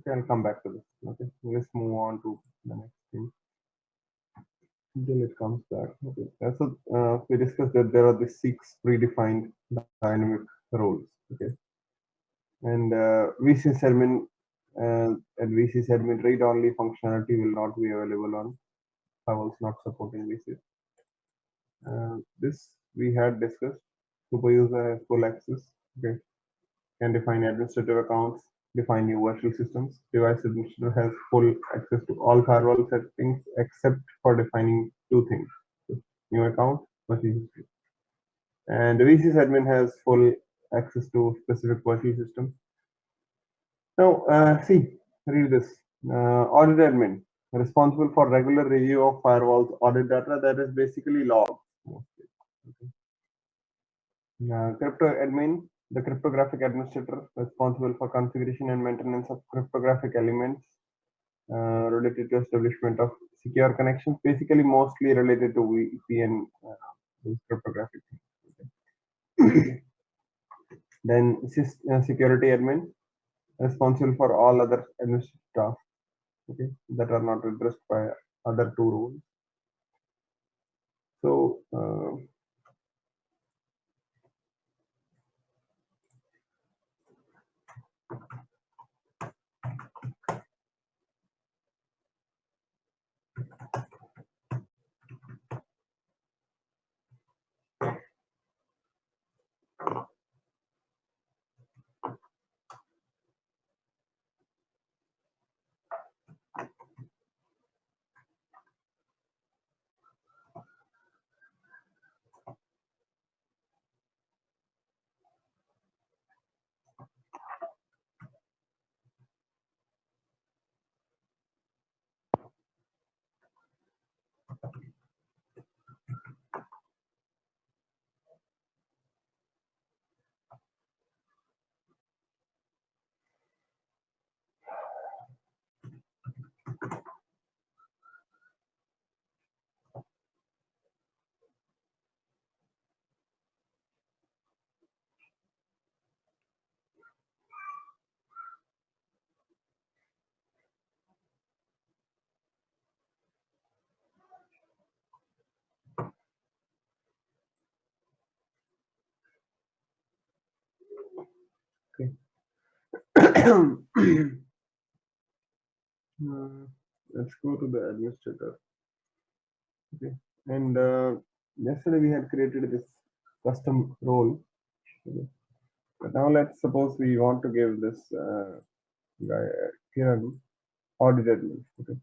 Okay, I'll come back to this. Okay, let's move on to the next thing until it comes back. Okay, we discussed that there are the 6 predefined dynamic roles. Okay, and VCS admin and VCS admin read-only functionality will not be available on firewalls not supporting VCS. This we had discussed. Super user has full access. Okay, can define administrative accounts, define new virtual systems. Device administrator has full access to all firewall settings except for defining 2 things: new account, virtual history. And the VCS admin has full access to specific virtual systems. Now, read this. Audit admin responsible for regular review of firewalls audit data, that is basically logs. Mostly. Okay. Crypto admin, the cryptographic administrator responsible for configuration and maintenance of cryptographic elements related to establishment of secure connections, basically mostly related to VPN, those cryptographic things. Okay. Then security admin, responsible for all other administrative tasks, okay, that are not addressed by other 2 roles. So okay. Let's go to the administrator. Okay, and yesterday we had created this custom role. Okay. But now let's suppose we want to give this guy Kiran audit admin. Okay,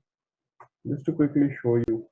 just to quickly show you.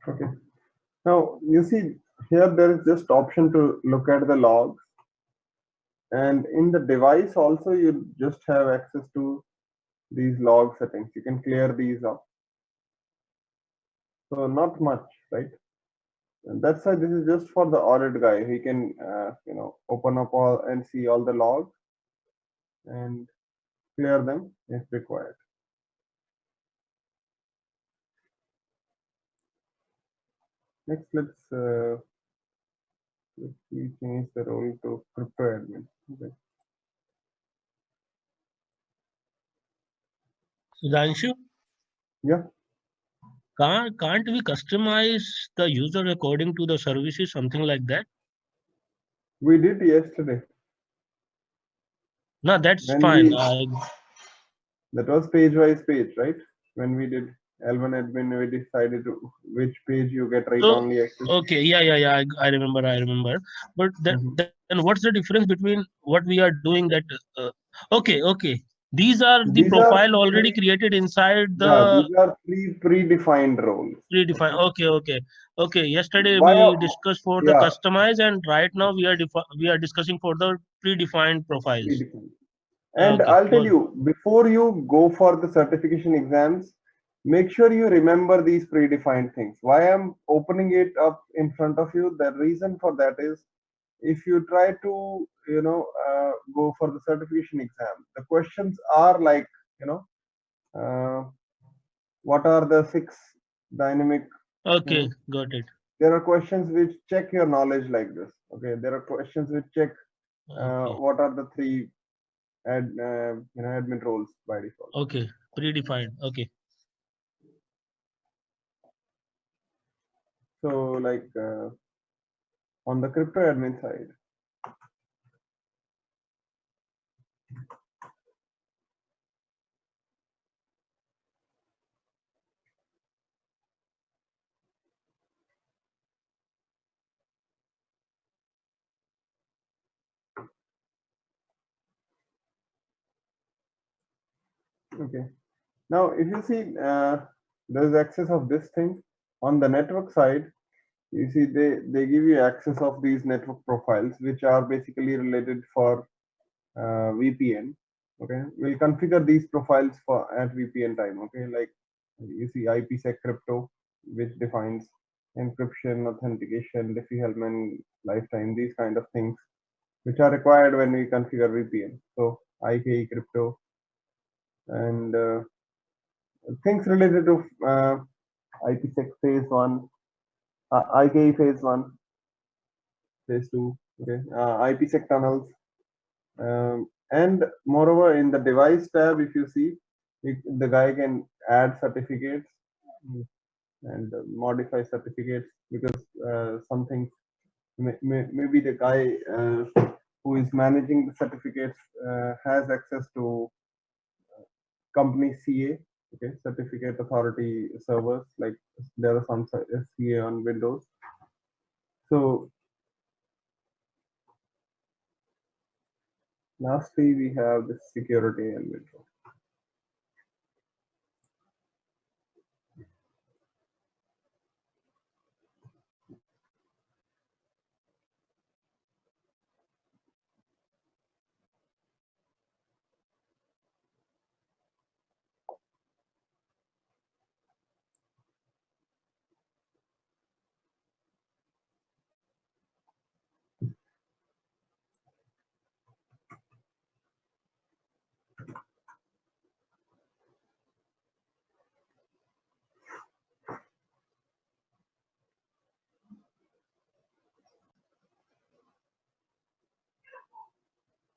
Okay. Now you see here there is just option to look at the logs, and in the device also you just have access to these log settings. You can clear these up. So not much, right? And that's why this is just for the audit guy. He can open up all and see all the logs and clear them if required. Next, let's change the role to crypto admin. Okay. Sudhanshu, Yeah, can't we customize the user according to the services, something like that? we did yesterday. No, that's When fine. we that was page wise page, right? When we did. L1 admin, we decided to which page you get So, read-only access. okay, yeah, I remember. But Mhm. then what's the difference between what we are doing that? Okay. These are the These are profile already pre, created inside yeah, the these are predefined roles. predefined. Okay. Okay. Yesterday Why? we discussed for the Yeah, customize, and right now we are discussing for the predefined profiles. predefined. And Okay, I'll tell good. you, before you go for the certification exams, make sure you remember these predefined things. Why I'm opening it up in front of you, the reason for that is if you try to, go for the certification exam, the questions are like, you know, uh, what are the six dynamic Okay, things? got it. There are questions which check your knowledge like this. Okay, there are questions which check Okay, what are the three admin roles by default. okay, predefined. Okay, So like on the crypto admin side, okay. Now if you see there's access of this thing on the network side. You see they give you access of these network profiles which are basically related for VPN. Okay, we'll configure these profiles for at VPN time. Okay, like you see IPsec crypto, which defines encryption, authentication, Diffie-Hellman lifetime, these kind of things, which are required when we configure VPN. So IKE crypto and things related to IPsec phase one, IKE phase one, phase two. Okay, IPsec tunnels. And moreover, in the device tab, if you see, the guy can add certificates and modify certificates because something maybe the guy who is managing the certificates has access to company CA, okay, certificate authority servers, like there are some CA on Windows. So lastly, we have the security and Windows.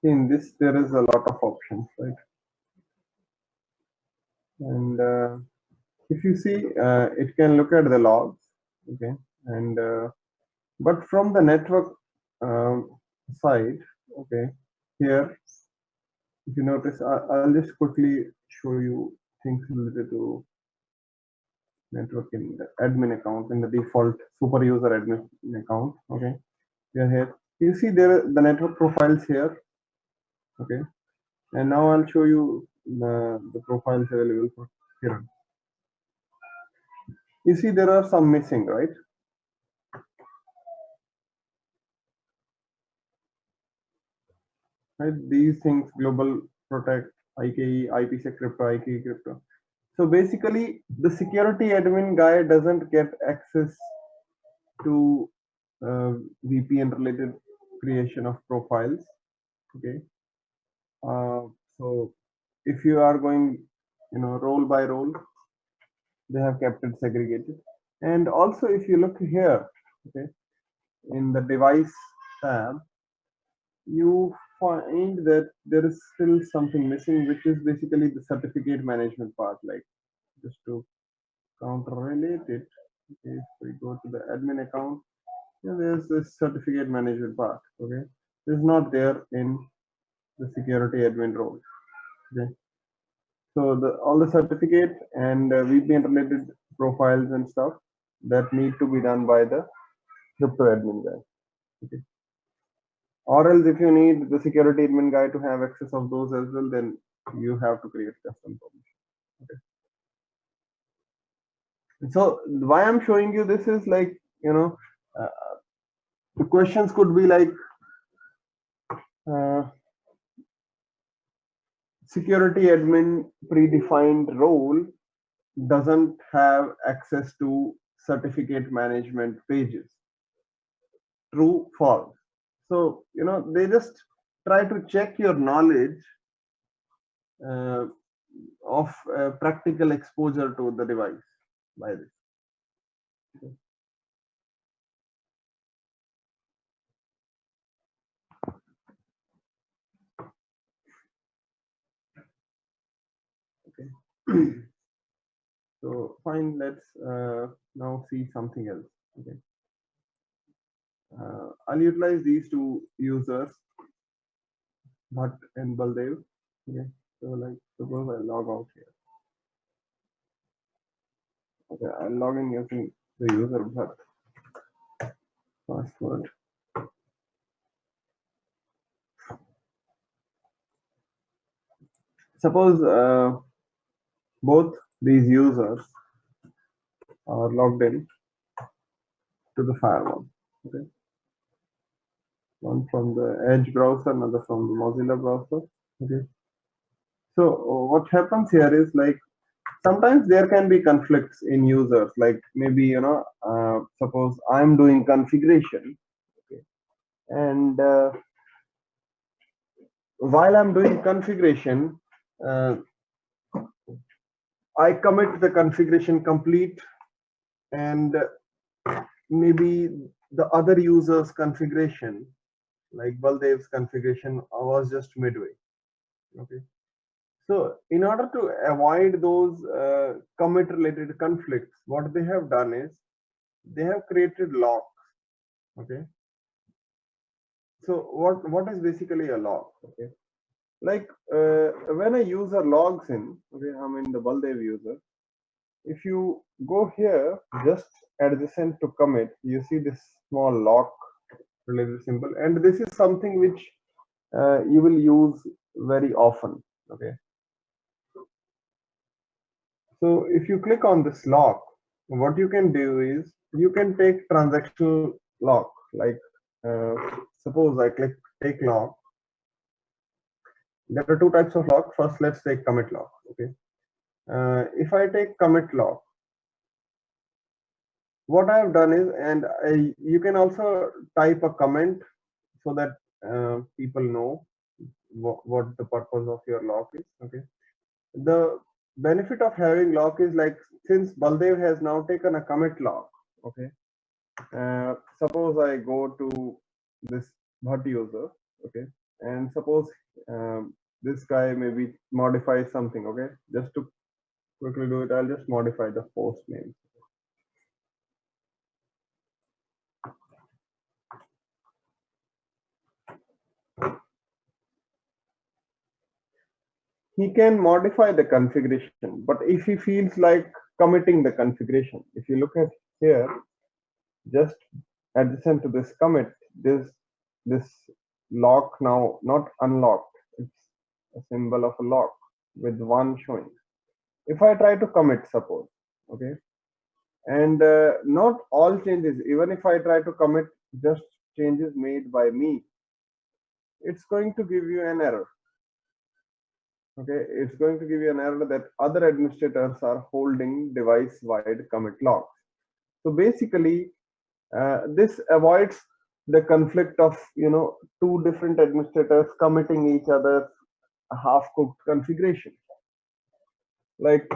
In this, there is a lot of options, right? And if you see, it can look at the logs, okay, and but from the network side, okay, here, if you notice, I'll just quickly show you things related to network in the admin account in the default super user admin account. Okay, we are here. You see there the network profiles here. Okay, and now I'll show you the profiles available for here. You see there are some missing, right? Right, these things: global protect, IKE, IPsec crypto, IKE crypto. So basically, the security admin guy doesn't get access to VPN related creation of profiles. Okay, uh, so if you are going, role by role, they have kept it segregated. And also, if you look here, okay, in the device tab, you find that there is still something missing, which is basically the certificate management part. Like just to counter relate it, okay, if we go to the admin account, yeah, there's this certificate management part. Okay, it's not there in the security admin role. Okay, So all the certificate and VPN related profiles and stuff that need to be done by the crypto admin guy. Okay. Or else if you need the security admin guy to have access of those as well, then you have to create custom permission. Okay. So why I'm showing you this is like, uh, the questions could be like, uh, security admin predefined role doesn't have access to certificate management pages. True, false. So, they just try to check your knowledge uh, of practical exposure to the device by this. Okay. So fine, let's now see something else. Okay. I'll utilize these two users, Bhatt and Baldev. Okay. So like suppose I log out here. Okay, I'll log in using the user Bhatt password. Suppose both these users are logged in to the firewall. Okay. One from the Edge browser, another from the Mozilla browser. Okay. So what happens here is like sometimes there can be conflicts in users. Like maybe suppose I'm doing configuration, okay, and while I'm doing configuration, uh, I commit the configuration complete, and maybe the other user's configuration, like Baldev's configuration, was just midway. Okay. So in order to avoid those commit related conflicts, what they have done is they have created locks. Okay. So what is basically a lock? Okay. Like when a user logs in, okay, I'm in the Baldev user. If you go here, just adjacent to commit, you see this small lock related symbol, and this is something which you will use very often. Okay. So if you click on this lock, what you can do is you can take transactional lock. Like suppose I click take lock. There are two types of lock. First, let's take commit lock. Okay. If I take commit lock, what I have done is, and you can also type a comment so that people know what the purpose of your lock is. Okay. The benefit of having lock is like since Baldev has now taken a commit lock. Okay. Suppose I go to this Bhatt user. Okay. And suppose this guy maybe modifies something. Okay. Just to quickly do it, I'll just modify the post name. He can modify the configuration, but if he feels like committing the configuration, if you look at here, just adjacent to this commit, this lock now not unlocked. It's a symbol of a lock with one showing. If I try to commit, suppose, okay, and not all changes, even if I try to commit just changes made by me, it's going to give you an error. Okay, it's going to give you an error that other administrators are holding device-wide commit locks. So basically, this avoids the conflict of two different administrators committing each other's half-cooked configuration. Like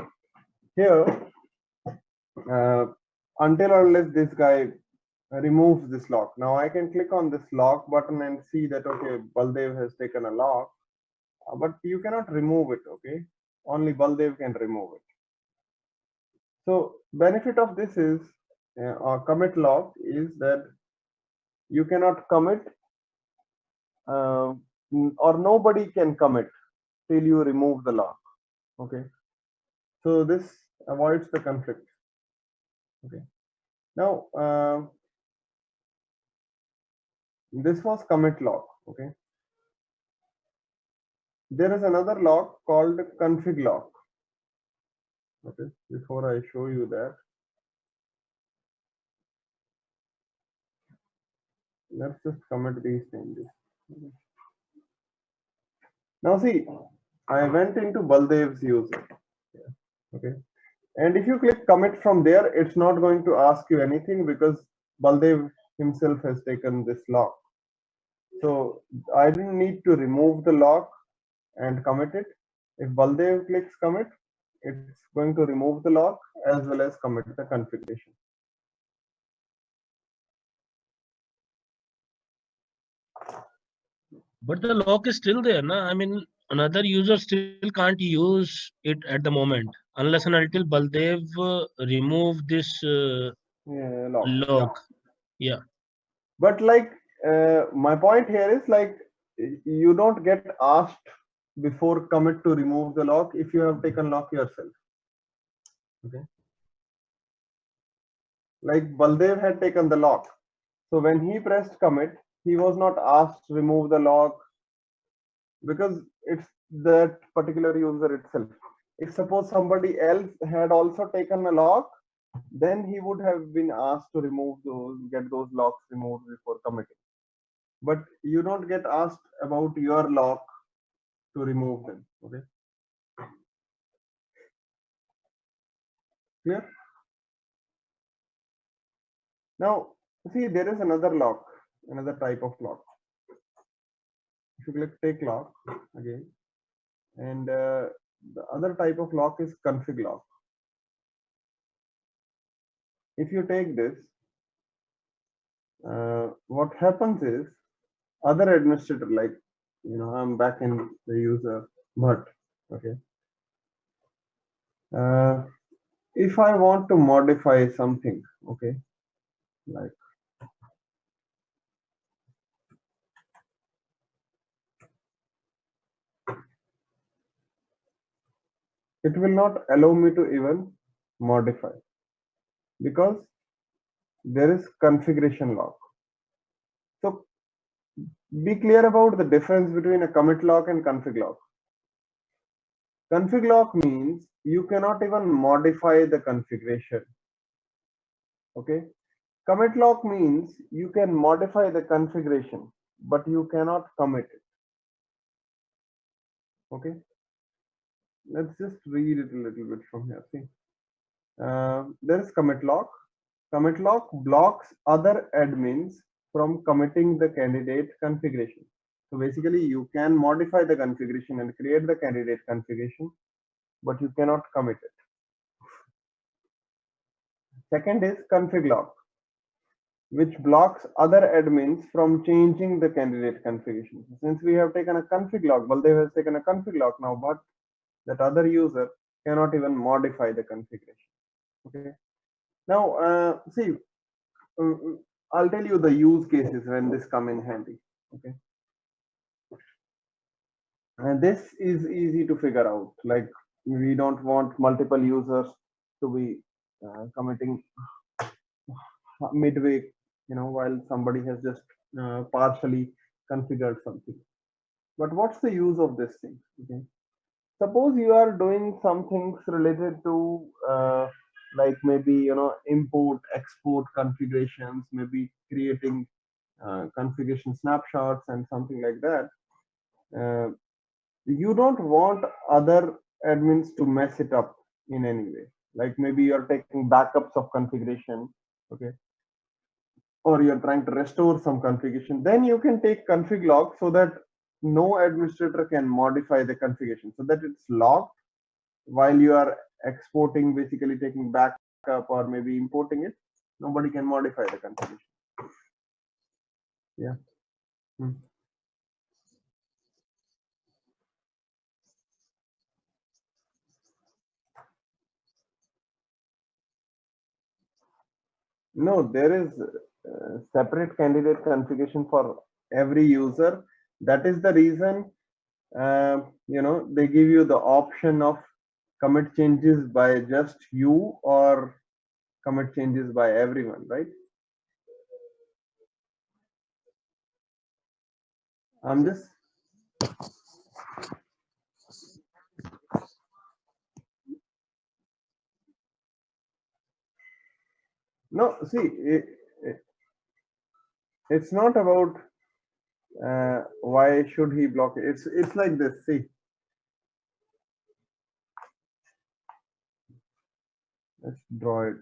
here, until or unless this guy removes this lock. Now I can click on this lock button and see that okay, Baldev has taken a lock. But you cannot remove it. Okay, only Baldev can remove it. So benefit of this is commit lock is that you cannot commit or nobody can commit till you remove the lock. Okay, so this avoids the conflict. Okay, now this was commit lock. Okay, there is another lock called config lock. Okay, before I show you that, let's just commit these changes. Okay. Now see, I went into Baldev's user. Yeah. Okay, and if you click commit from there, it's not going to ask you anything because Baldev himself has taken this lock. So I didn't need to remove the lock and commit it. If Baldev clicks commit, it's going to remove the lock as well as commit the configuration. But the lock is still there, na? I mean, another user still can't use it at the moment unless and until Baldev remove this Yeah, lock. Yeah. lock. Yeah. But like my point here is like you don't get asked before commit to remove the lock if you have taken lock yourself. Okay. Like Baldev had taken the lock. So when he pressed commit, he was not asked to remove the lock because it's that particular user itself. If suppose somebody else had also taken a lock, then he would have been asked to remove those, get those locks removed before committing. But you don't get asked about your lock to remove them. Okay, clear? Now, see, there is another lock, another type of lock. If you click take lock again, and the other type of lock is config lock. If you take this, what happens is other administrator, like I'm back in the user, but okay, if I want to modify something, okay, like it will not allow me to even modify because there is configuration lock. So be clear about the difference between a commit lock and config lock. Config lock means you cannot even modify the configuration. Okay. Commit lock means you can modify the configuration, but you cannot commit it. Okay. Let's just read it a little bit from here. See, there is commit lock. Commit lock blocks other admins from committing the candidate configuration. So basically, you can modify the configuration and create the candidate configuration, but you cannot commit it. Second is config lock, which blocks other admins from changing the candidate configuration. Since we have taken a config lock, Baldev has taken a config lock now, but that other user cannot even modify the configuration. Okay. Now, see, uh, I'll tell you the use cases when this come in handy. Okay. And this is easy to figure out. Like we don't want multiple users to be committing midway, while somebody has just partially configured something. But what's the use of this thing? Okay. Suppose you are doing some things related to like maybe import, export configurations, maybe creating configuration snapshots and something like that. You don't want other admins to mess it up in any way. Like maybe you're taking backups of configuration, okay, or you're trying to restore some configuration, then you can take config lock so that no administrator can modify the configuration, so that it's locked while you are exporting, basically taking backup or maybe importing it. Nobody can modify the configuration. Yeah. Hmm. No, there is separate candidate configuration for every user. That is the reason they give you the option of commit changes by just you or commit changes by everyone, right? I'm just no see it's not about why should he block it. It's like this. See, let's draw it.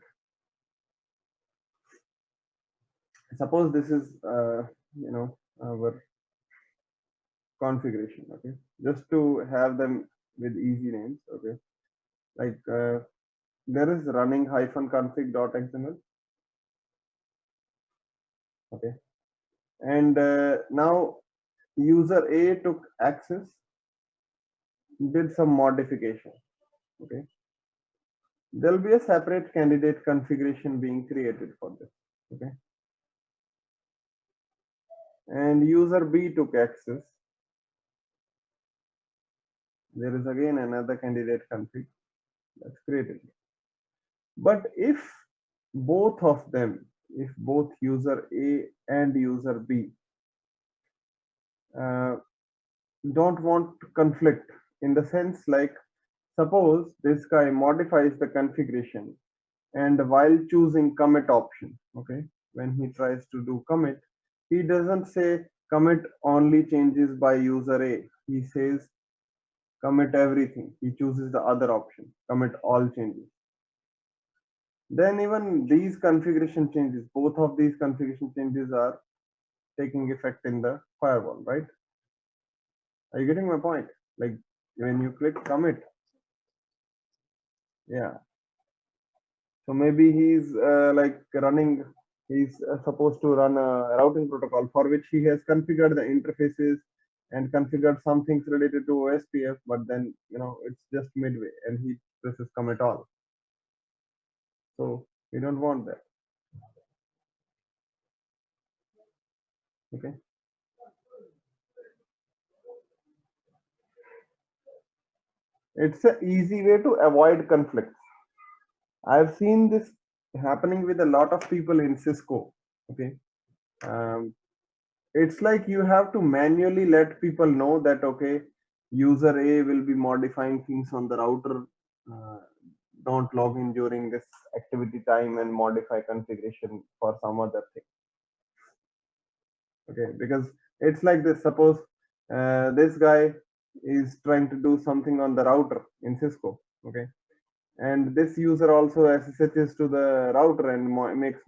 Suppose this is our configuration. Okay, just to have them with easy names. Okay, like there is running -config.xml. Okay, and now user A took access, did some modification. Okay, there'll be a separate candidate configuration being created for this. Okay, and user B took access. There is again another candidate config that's created. But if both of them, if both user A and user B uh, don't want conflict, in the sense like suppose this guy modifies the configuration and while choosing commit option, okay, when he tries to do commit, he doesn't say commit only changes by user A. He says commit everything. He chooses the other option, commit all changes. Then even these configuration changes, both of these configuration changes are taking effect in the firewall, right? Are you getting my point? Like when you click commit, yeah. So maybe he's like running, he's supposed to run a routing protocol for which he has configured the interfaces and configured some things related to OSPF, but then, it's just midway and he presses commit all. So we don't want that. Okay. It's an easy way to avoid conflicts. I've seen this happening with a lot of people in Cisco. Okay. Um, it's like you have to manually let people know that, okay, user A will be modifying things on the router. Uh, don't log in during this activity time and modify configuration for some other thing. Okay. Because it's like this. Suppose this guy is trying to do something on the router in Cisco. Okay, and this user also SSHs to the router and makes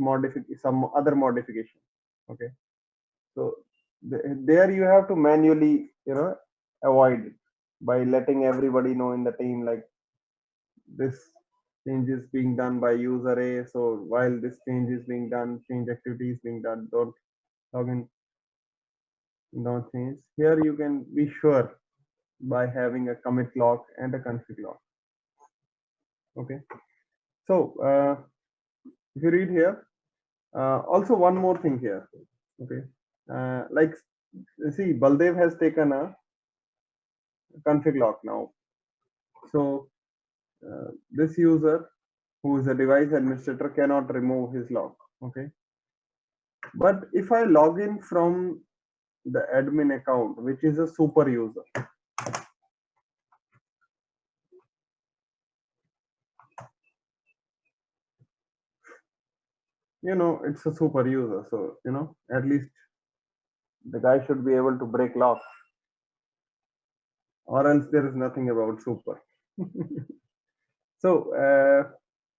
some other modification. Okay, so there you have to manually avoid it by letting everybody know in the team, like this change is being done by user A, so while this change is being done, change activity is being done, don't log in, don't change. Here you can be sure by having a commit lock and a config lock. Okay, so if you read here, also one more thing here. Okay, like see, Baldev has taken a config lock now. So this user who is a device administrator cannot remove his lock. Okay, but if I log in from the admin account, which is a super user, it's a super user, so at least the guy should be able to break lock, or else there is nothing about super. So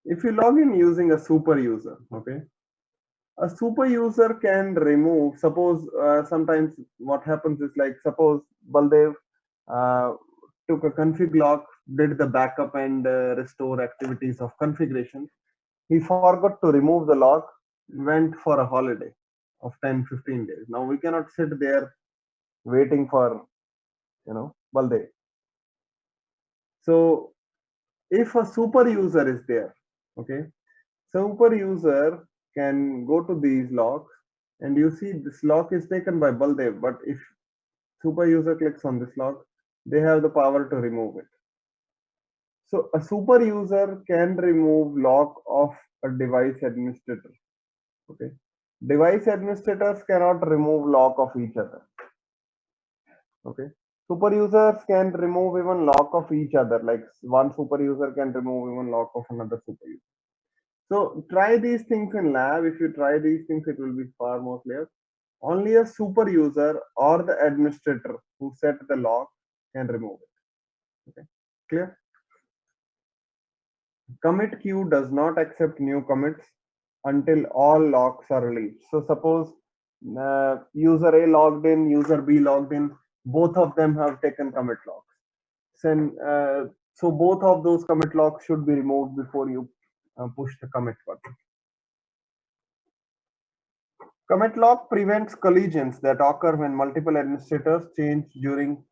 if you log in using a super user, okay, a super user can remove, suppose sometimes what happens is, like suppose Baldev uh, took a config lock, did the backup and restore activities of configuration. He forgot to remove the lock, went for a holiday of 10-15 days. Now we cannot sit there waiting for Baldev. So if a super user is there, okay, super user can go to these locks, and you see this lock is taken by Baldev, but if super user clicks on this lock, they have the power to remove it. So a super user can remove lock of a device administrator. Okay. Device administrators cannot remove lock of each other. Okay. Super users can remove even lock of each other. Like one super user can remove even lock of another super user. So try these things in lab. If you try these things, it will be far more clear. Only a super user or the administrator who set the lock can remove it. Okay. Clear? Commit queue does not accept new commits until all locks are released. So suppose user A logged in, user B logged in, both of them have taken commit locks. So both of those commit locks should be removed before you push the commit button. Commit lock prevents collisions that occur when multiple administrators change during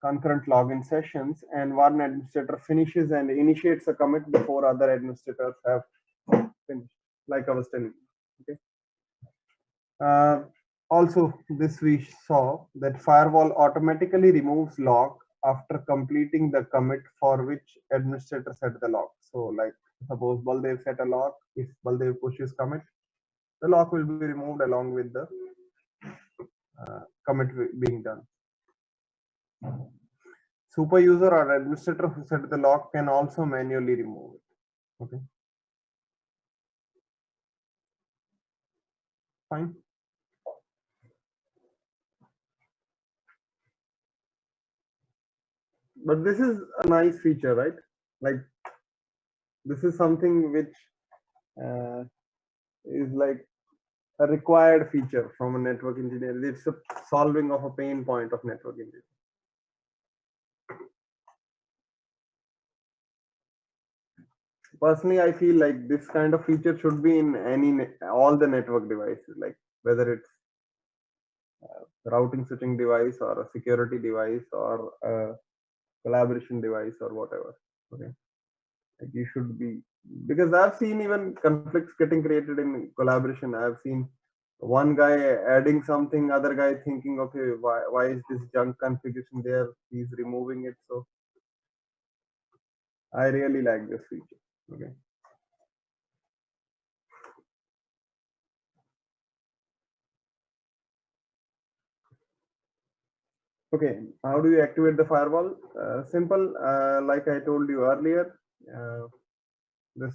concurrent login sessions and one administrator finishes and initiates a commit before other administrators have finished, like I was telling you. Okay. Also, this we saw that firewall automatically removes lock after completing the commit for which administrator set the lock. So, like suppose Baldev set a lock, if Baldev pushes commit, the lock will be removed along with the commit being done. Super user or administrator who set the lock can also manually remove it. Okay, fine. But this is a nice feature, right? Like this is something which is like a required feature from a network engineer. It's a solving of a pain point of network engineering. Personally, I feel like this kind of feature should be in all the network devices, like whether it's routing switching device or a security device or a collaboration device or whatever. Okay, like you should be, because I've seen even conflicts getting created in collaboration. I've seen one guy adding something, other guy thinking, okay, why is this junk configuration there? He's removing it. So I really like this feature. Okay. Okay, how do you activate the firewall? Simple, like I told you earlier, this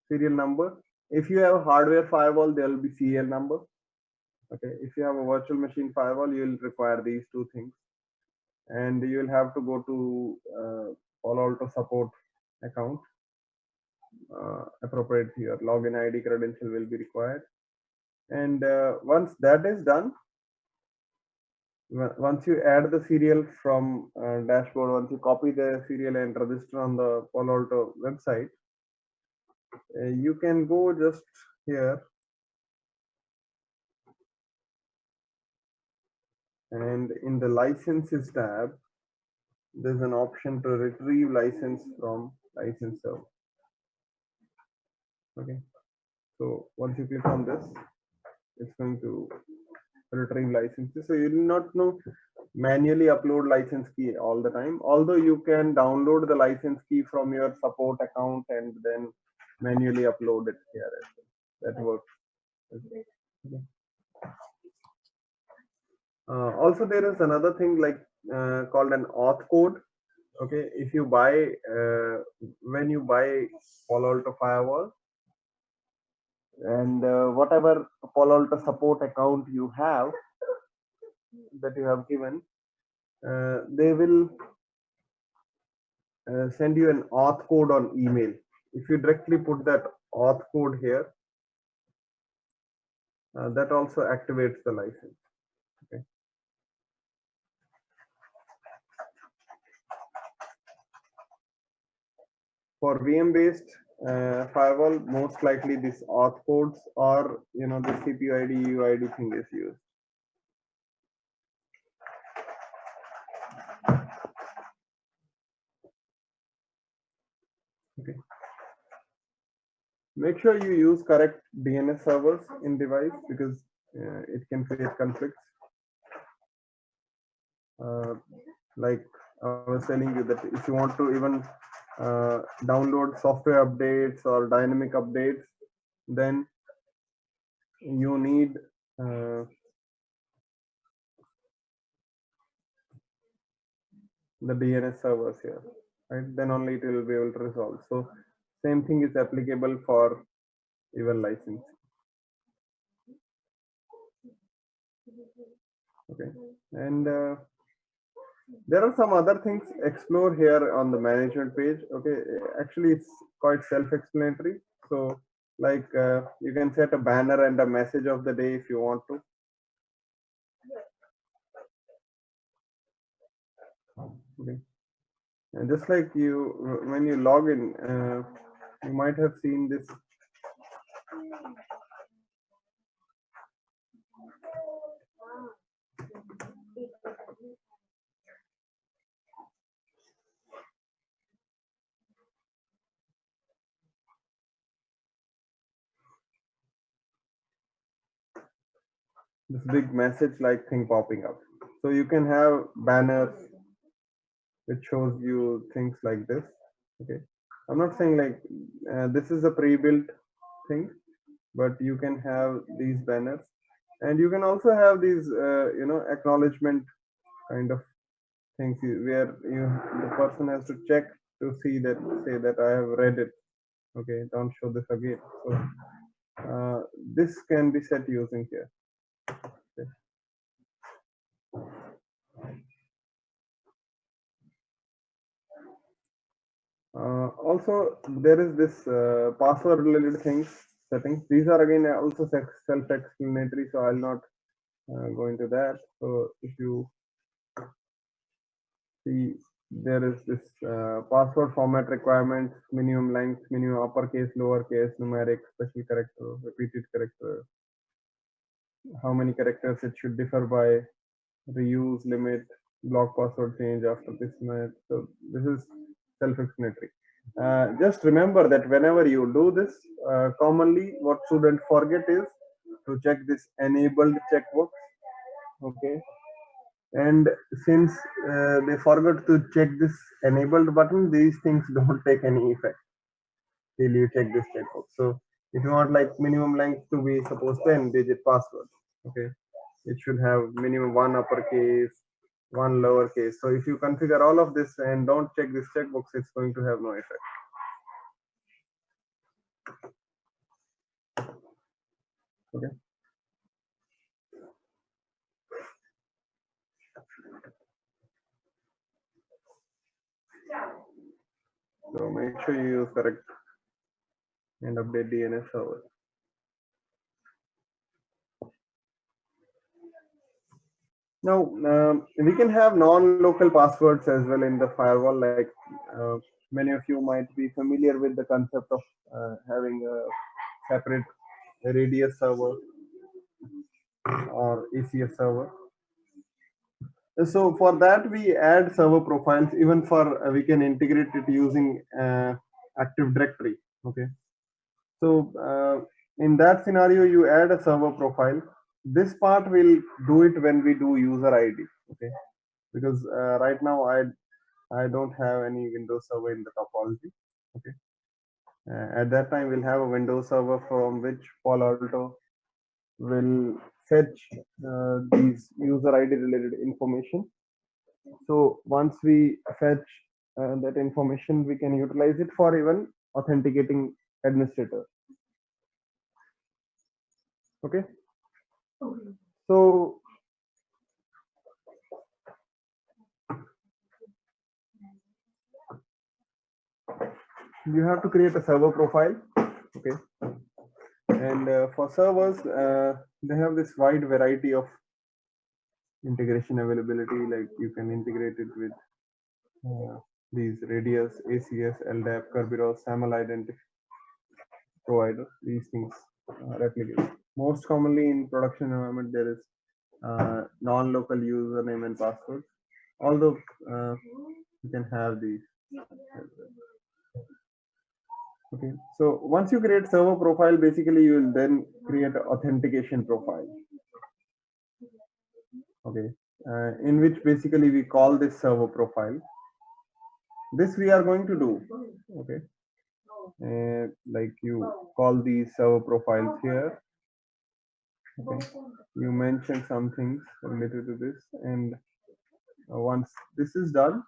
serial number. If you have a hardware firewall, there will be serial number. Okay, if you have a virtual machine firewall, you will require these two things, and you will have to go to Palo Alto support account. Appropriate here, login ID credential will be required, and once that is done, once you add the serial from dashboard, once you copy the serial and register on the Palo Alto website, you can go just here and in the licenses tab, there's an option to retrieve license from license server. Okay, so once you click on this, it's going to retrieve licenses. So you will not know manually upload license key all the time, although you can download the license key from your support account and then manually upload it here as well. That works. Okay. Also, there is another thing like called an auth code. Okay, if you buy when you buy Palo Alto firewall, and whatever Palo Alto support account you have that you have given, they will send you an auth code on email. If you directly put that auth code here, that also activates the license. Okay. For VM based firewall, most likely this auth codes or the CPUID UID thing is used. Okay. Make sure you use correct DNS servers in device because it can create conflicts. Like I was telling you that if you want to even download software updates or dynamic updates, then you need the DNS servers here, right? Then only it will be able to resolve. So same thing is applicable for even license. Okay, and there are some other things explore here on the management page. Okay, actually it's quite self-explanatory. So like you can set a banner and a message of the day if you want to. Okay, and just like you, when you log in, you might have seen this. This big message like thing popping up. So you can have banners which shows you things like this. Okay, I'm not saying like this is a pre-built thing, but you can have these banners, and you can also have these acknowledgement kind of things where the person has to check to see that, say that I have read it. Okay, don't show this again. So this can be set using here. Okay. Also, there is this password related things settings. These are again also self-explanatory, so I'll not go into that. So if you see, there is this password format requirements, minimum length, minimum uppercase, lowercase, numeric, special character, repeated character, how many characters it should differ by, reuse limit, block password change after this minute. So this is self-explanatory. Just remember that whenever you do this, commonly what students forget is to check this enabled checkbox. Okay, and since they forgot to check this enabled button, these things don't take any effect till you check this checkbox. So if you want like minimum length to be suppose 10-digit password, okay, it should have minimum one uppercase, one lowercase. So if you configure all of this and don't check this checkbox, it's going to have no effect. Okay. So make sure you use correct and update DNS server. Now, we can have non-local passwords as well in the firewall. Like many of you might be familiar with the concept of having a separate radius server or ECS server. So for that, we add server profiles. Even for we can integrate it using Active Directory. Okay. So in that scenario, you add a server profile. This part will do it when we do user ID. Okay, because right now I don't have any Windows server in the topology. Okay, at that time we'll have a Windows server from which Palo Alto will fetch these user ID related information. So once we fetch that information, we can utilize it for even authenticating administrator. Okay. So you have to create a server profile. Okay. And for servers, they have this wide variety of integration availability. Like you can integrate it with these Radius, ACS, LDAP, Kerberos, SAML identity provider. These things replicate. Most commonly in production environment, there is non-local username and password. Although you can have these. Okay, so once you create server profile, basically you will then create an authentication profile. Okay, in which basically we call this server profile. This we are going to do. Okay, like you call these server profiles here. Okay, you mention some things related to this, and once this is done,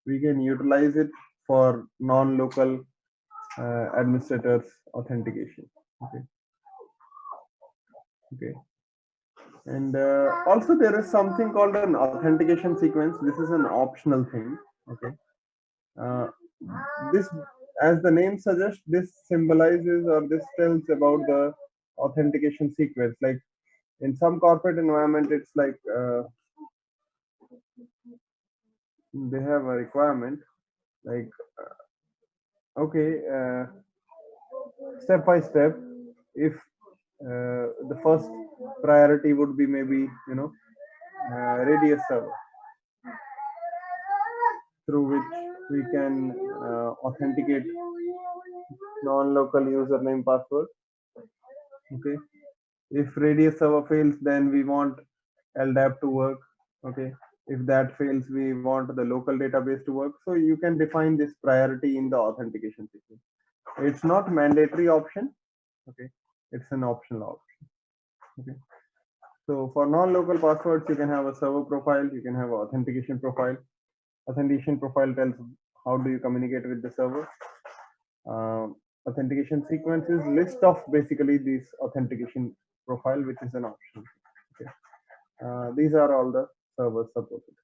we can utilize it for non-local administrators authentication. Okay, okay, and also there is something called an authentication sequence. This is an optional thing. Okay, uh, this, as the name suggests, this symbolizes or this tells about the authentication sequence. Like in some corporate environment, it's like they have a requirement like okay, step by step, if the first priority would be maybe, you know, radius server through which we can authenticate non-local username password. Okay, if radius server fails, then we want LDAP to work. Okay, if that fails, we want the local database to work. So you can define this priority in the authentication sequence. It's not mandatory option. Okay, it's an optional option. Okay, so for non-local passwords, you can have a server profile, you can have an authentication profile. Authentication profile tells how do you communicate with the server. uh, Authentication sequence is list of basically this authentication profile, which is an option. Okay, these are all the servers supported.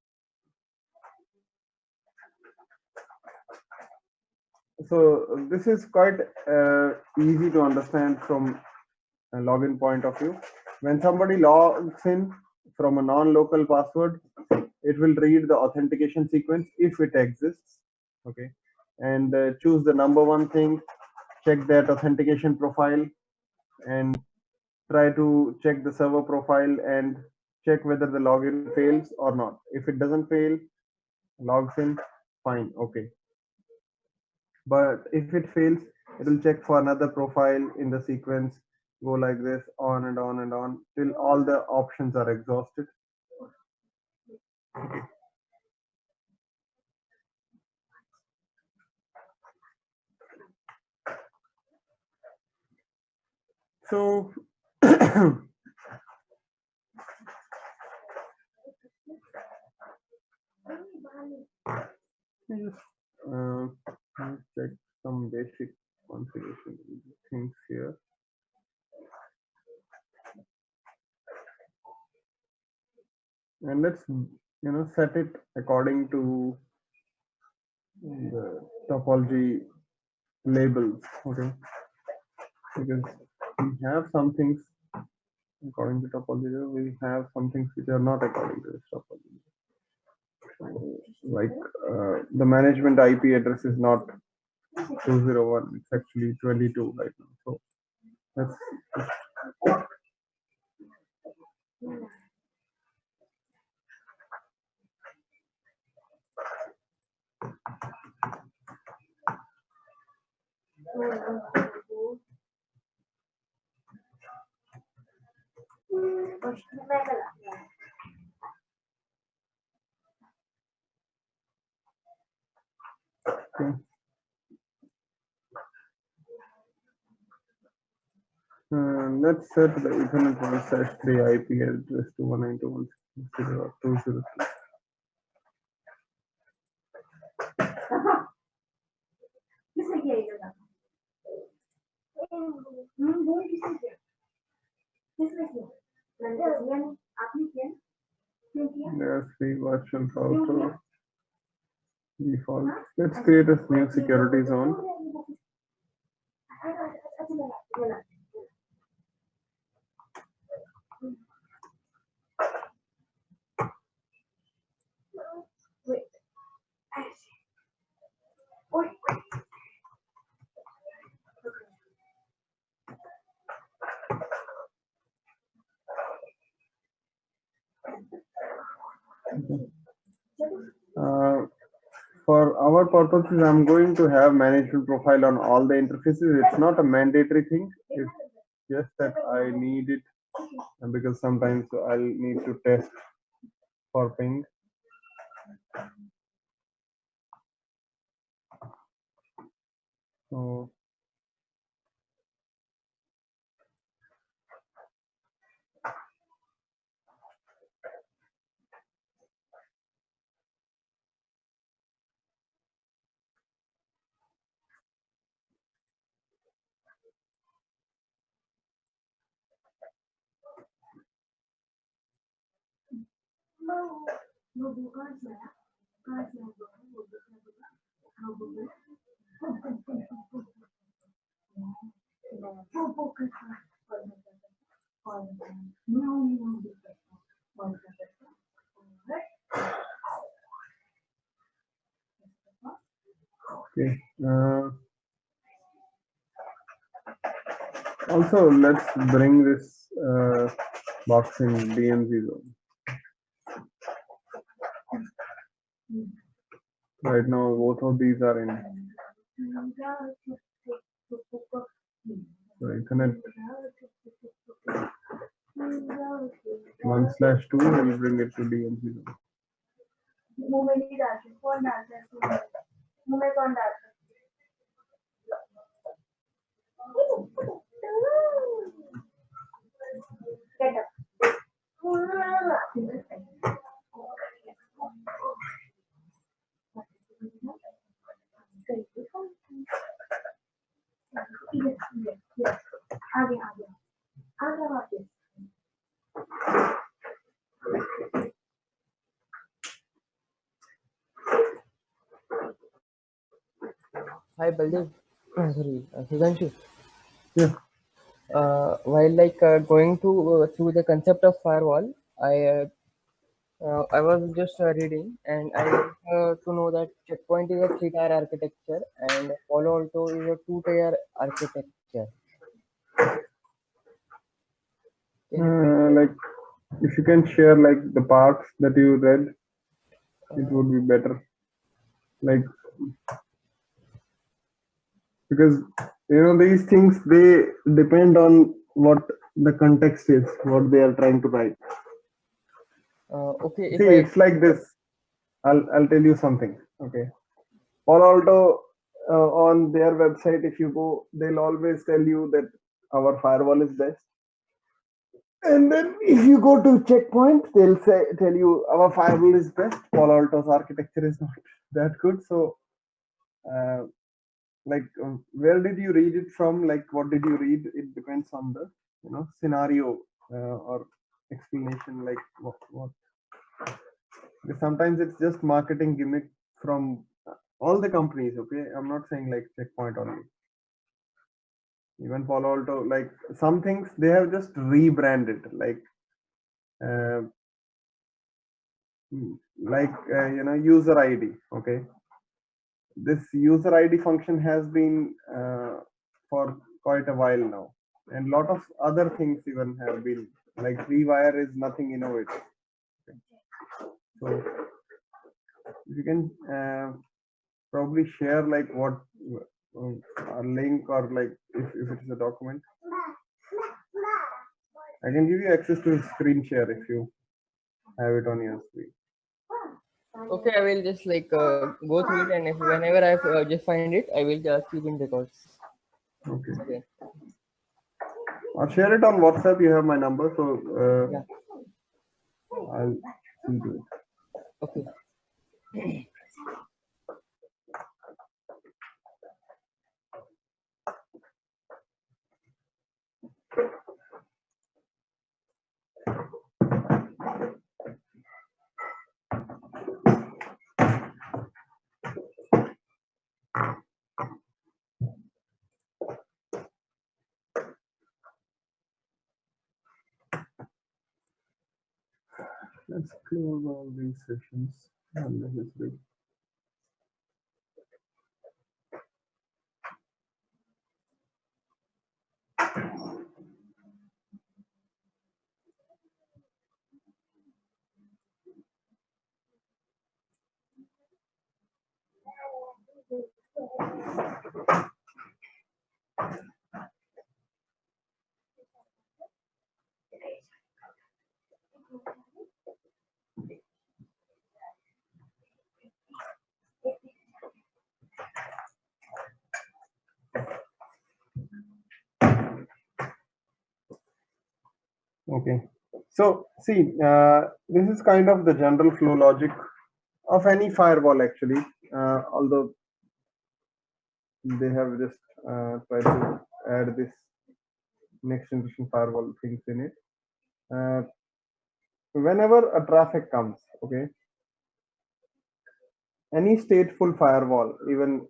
So this is quite easy to understand from a login point of view. When somebody logs in from a non-local password, it will read the authentication sequence if it exists. Okay, and choose the number one thing, check that authentication profile, and try to check the server profile and check whether the login fails or not. If it doesn't fail, logs in, fine, okay. But if it fails, it will check for another profile in the sequence, go like this on and on and on till all the options are exhausted. So just check some basic configuration things here. And let's, you know, set it according to the topology labels. Okay, because we have some things according to topology, we have some things which are not according to this topology. Like the management IP address is not 201, it's actually 22 right now. So that's okay. Let's set the Ethernet 1/3 IP address to 192.168.203. There's the virtual router default. Let's create a new security zone. Uh, for our purposes, I'm going to have management profile on all the interfaces. It's not a mandatory thing. It's just that I need it because sometimes I'll need to test for ping. Okay. Also, let's bring this box in DMZ zone. Right now, both of these are in the Ethernet 1/2. We'll bring it to DMZ zone. Hi, Baldev. Sorry, Sudhanshu. Yeah. While going to through the concept of firewall, I was just reading, and I to know that Checkpoint is a 3-tier architecture, and Palo Alto is a 2-tier architecture. Like, if you can share like the parts that you read, it would be better. Like, because these things, they depend on what the context is, what they are trying to write. Okay, See, it's like this. I'll tell you something. Okay, Palo Alto, on their website, if you go, they'll always tell you that our firewall is best. And then if you go to Checkpoint, they'll tell you our firewall is best. Palo Alto's architecture is not that good. So, where did you read it from? Like, what did you read? It depends on the scenario or explanation. Like what. Because sometimes it's just marketing gimmick from all the companies. Okay, I'm not saying like Checkpoint only. Even Palo Alto, like some things they have just rebranded. Uh, user ID. Okay, this user ID function has been for quite a while now, and lot of other things even have been, like Rewire is nothing innovative. Okay. So if you can probably share like what a link, or like if it is a document, I can give you access to screen share if you have it on your screen. Okay, I will just go through it, and whenever I just find it, I will just keep in records. Okay. I'll share it on WhatsApp. You have my number, so yeah. I'll see to it. Okay. Let's close all these sessions unnecessary. Okay, so see, this is kind of the general flow logic of any firewall actually, although they have just tried to add this next generation firewall things in it. whenever a traffic comes, okay, any stateful firewall, even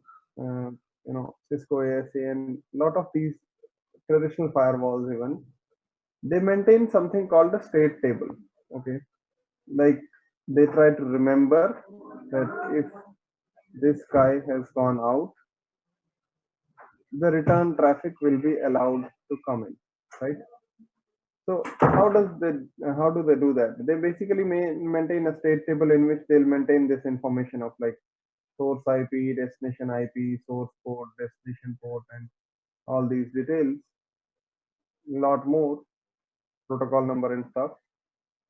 Cisco ASA and lot of these traditional firewalls, even they maintain something called a state table. Okay, like they try to remember that if this guy has gone out, the return traffic will be allowed to come in, right? So how do they do that? They basically maintain a state table in which they'll maintain this information of like source IP, destination IP, source port, destination port, and all these details, lot more, protocol number and stuff.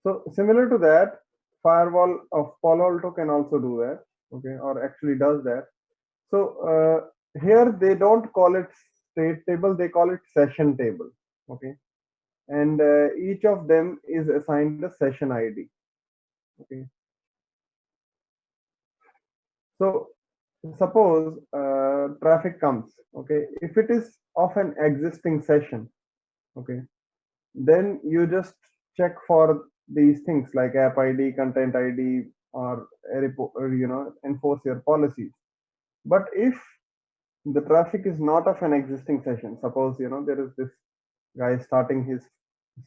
So similar to that, firewall of Palo Alto can also do that, okay, or actually does that. So here they don't call it state table, they call it session table, okay, and each of them is assigned a session ID, okay. So suppose traffic comes, okay, if it is of an existing session, okay, then you just check for these things like app ID, content ID, or enforce your policies. But if the traffic is not of an existing session, suppose there is this guy starting his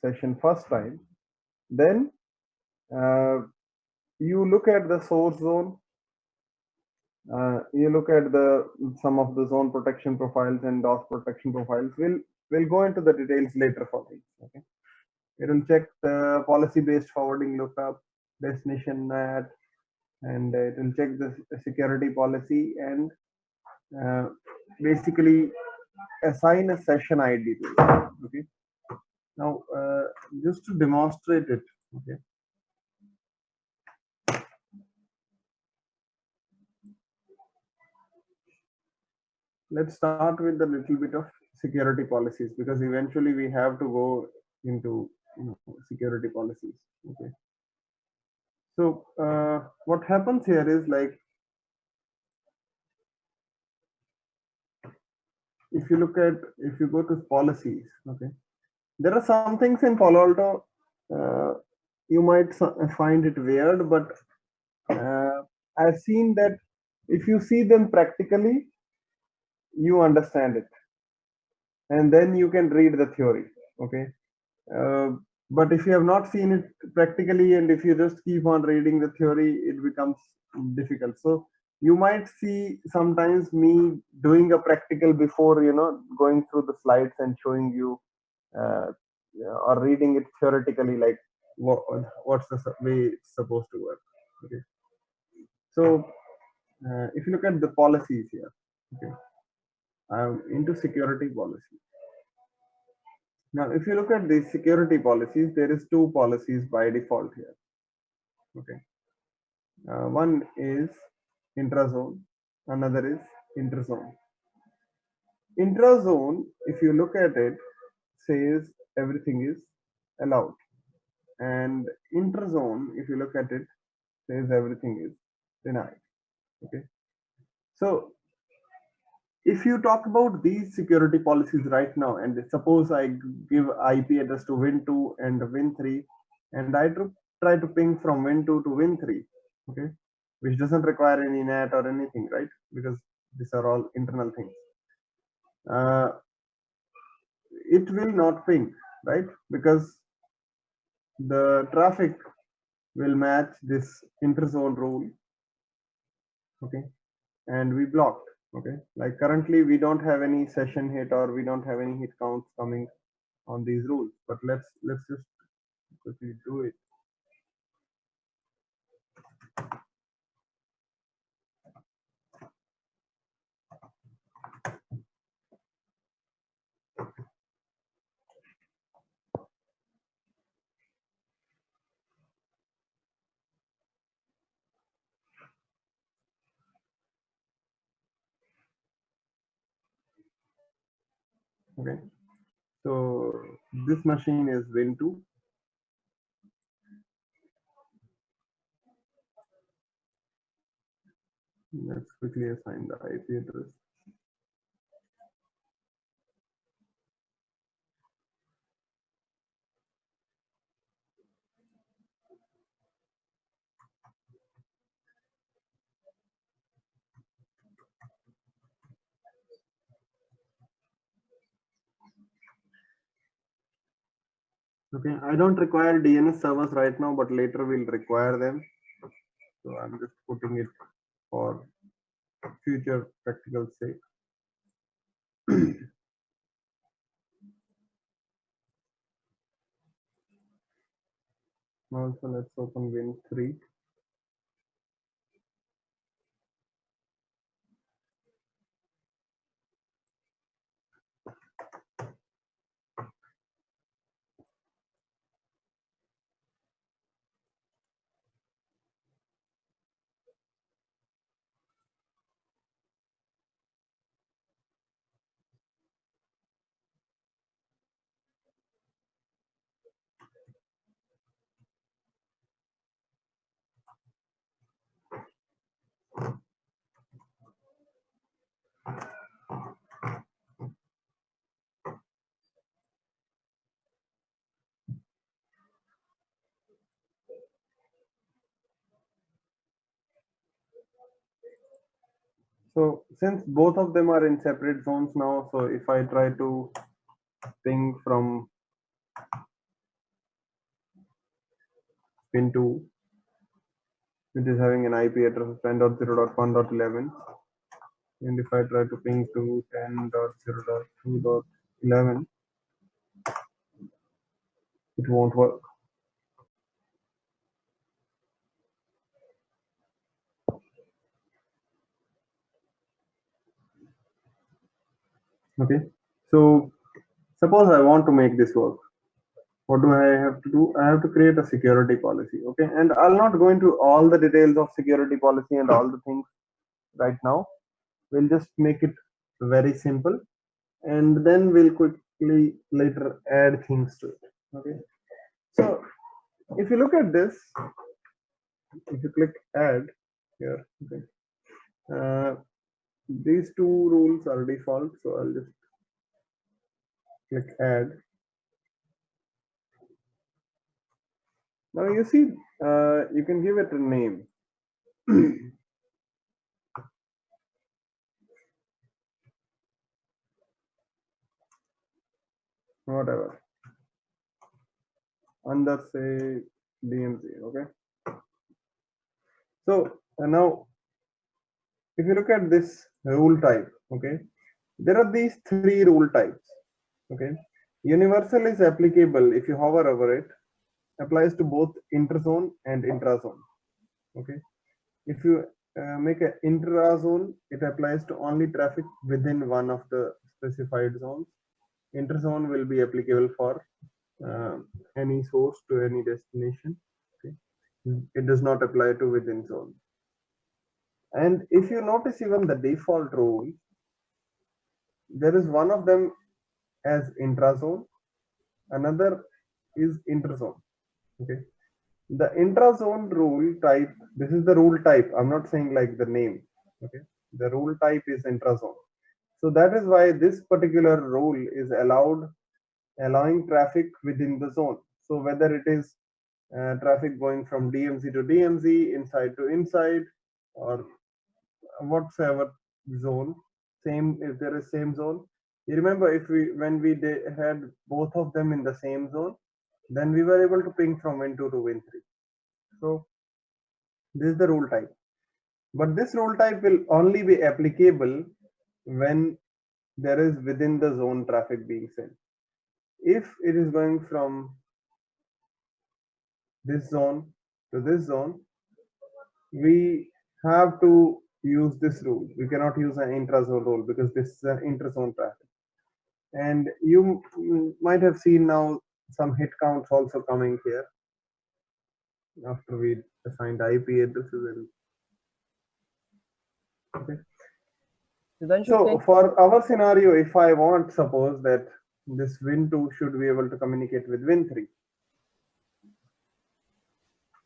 session first time, then uh, you look at the source zone, you look at the some of the zone protection profiles and DOS protection profiles. We'll go into the details later for these. Okay, it will check the policy-based forwarding lookup, destination NAT, and it will check the security policy and uh, basically assign a session ID to it. Okay. Now, just to demonstrate it, okay, let's start with a little bit of security policies because eventually we have to go into security policies. Okay. So what happens here is like if you go to policies, okay, there are some things in Palo Alto you might find it weird, but I've seen that if you see them practically, you understand it, and then you can read the theory. Okay, uh, but if you have not seen it practically, and if you just keep on reading the theory, it becomes difficult. So you might see sometimes me doing a practical before going through the slides and showing you uh, or reading it theoretically, like what's the way it's supposed to work. Okay, so if you look at the policies here, okay, I'm into security policy. Now, if you look at the security policies, there is two policies by default here. Okay, one is intrazone, another is interzone. Intrazone, if you look at it, says everything is allowed, and interzone, if you look at it, says everything is denied. Okay, so if you talk about these security policies right now, and suppose I give IP address to Win2 and Win3, and I try to ping from Win2 to Win3, okay, which doesn't require any NAT or anything, right? Because these are all internal things. It will not ping, right? Because the traffic will match this interzone rule, okay, and we blocked. Okay, like currently we don't have any session hit or we don't have any hit counts coming on these rules, but let's just quickly do it. Okay, so this machine is Win2. Let's quickly assign the IP address. Okay, I don't require DNS servers right now, but later we'll require them. So I'm just putting it for future practical sake. Also, let's open Win3. So since both of them are in separate zones now, so if I try to ping from pin 2, which is having an IP address of 10.0.1.11, and if I try to ping to 10.0.2.11, it won't work. Okay, so suppose I want to make this work. What do I have to do? I have to create a security policy. Okay, and I'll not go into all the details of security policy and all the things right now. We'll just make it very simple, and then we'll quickly later add things to it. Okay, so if you look at this, if you click add here, okay, these two rules are default, so I'll just click add. Now you see, you can give it a name. Whatever, under say DMZ. Okay, so now if you look at this rule type, okay, there are these three rule types. Okay, universal is applicable if you hover over it, applies to both interzone and intrazone. Okay, if you make an intrazone, it applies to only traffic within one of the specified zones. Interzone will be applicable for any source to any destination. Okay, it does not apply to within zone. And if you notice, even the default rule, there is one of them as intrazone, another is interzone. Okay, the intrazone rule type, this is the rule type, I'm not saying like the name. Okay, the rule type is intrazone, so that is why this particular rule is allowing traffic within the zone. So whether it is traffic going from DMZ to DMZ, inside to inside, or whatsoever zone, same, if there is same zone. You remember, if we when we had both of them in the same zone, then we were able to ping from Win2 to Win3. So this is the rule type, but this rule type will only be applicable when there is within the zone traffic being sent. If it is going from this zone to this zone, we have to use this rule. We cannot use an intrazone rule because this is an interzone traffic. And you might have seen now some hit counts also coming here after we assigned IP addresses. And okay. So for our scenario, if I want, suppose that this Win2 should be able to communicate with Win3,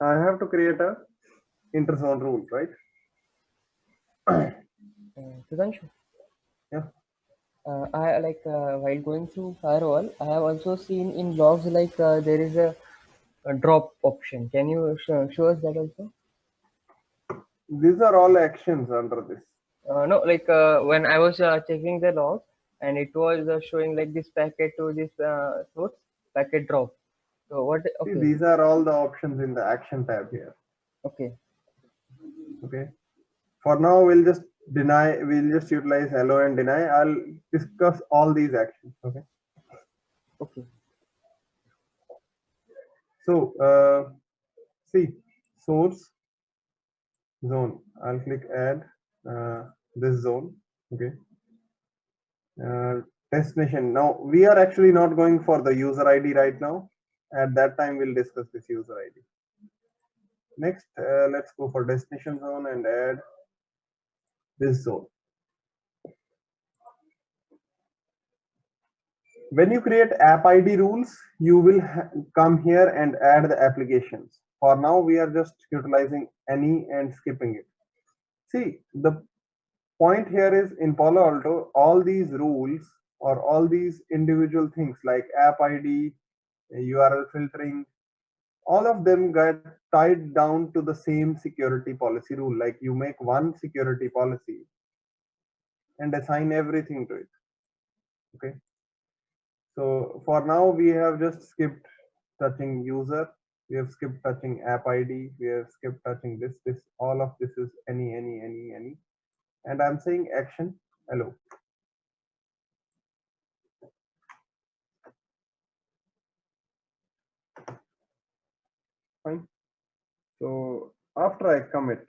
I have to create a interzone rule, right? Sudhanshu? Yeah. I like while going through firewall, I have also seen in logs like there is a drop option. Can you show us that also? These are all actions under this. No, like when I was checking the log, and it was showing like this packet to this source, packet drop. So what? See, Okay, these are all the options in the action tab here. okay, Okay. For now, we'll just utilize hello and deny. I'll discuss all these actions. Okay. okay. So, see, source zone. I'll click add this zone. Okay. Destination. Now, we are actually not going for the user ID right now. At that time, we'll discuss this user ID. Next, let's go for destination zone and add this zone. When you create app ID rules, you will come here and add the applications. For now, we are just utilizing any and skipping it. See, the point here is in Palo Alto, all these rules or all these individual things like app ID, URL filtering, all of them get tied down to the same security policy rule. Like you make one security policy and assign everything to it. Okay. So for now, we have just skipped touching user. We have skipped touching app ID. We have skipped touching this. All of this is any. And I'm saying action, hello. Fine. So after I commit,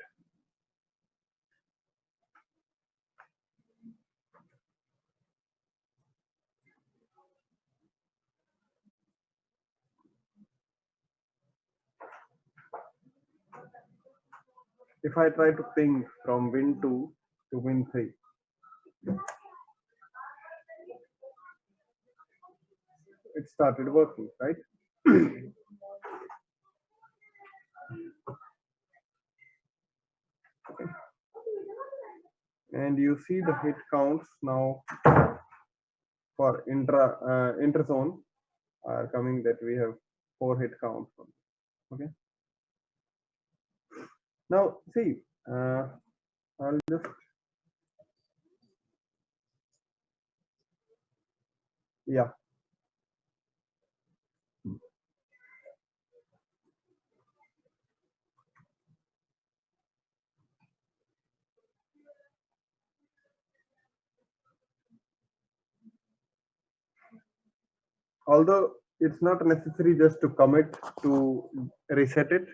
if I try to ping from Win2 to Win3, it started working, right? And you see the hit counts now for interzone are coming that we have 4 hit counts. Okay. Now see, I'll just yeah. Although it's not necessary just to commit to reset it.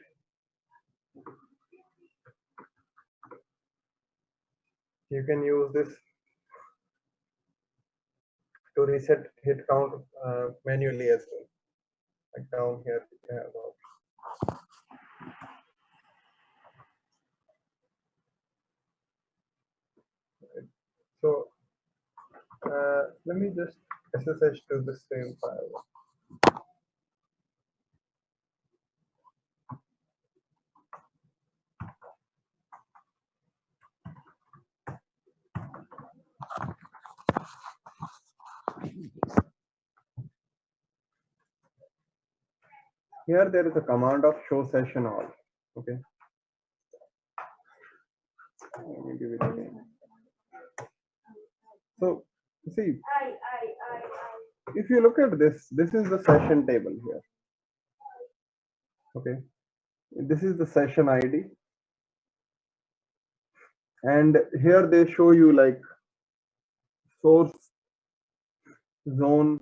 You can use this to reset hit count manually as well. Like down here, we have so let me just SSH to the same file. Here there is a command of show session all. Okay. Let me give it a name. So see, if you look at this, this is the session table here. Okay. This is the session ID. And here they show you like source zone,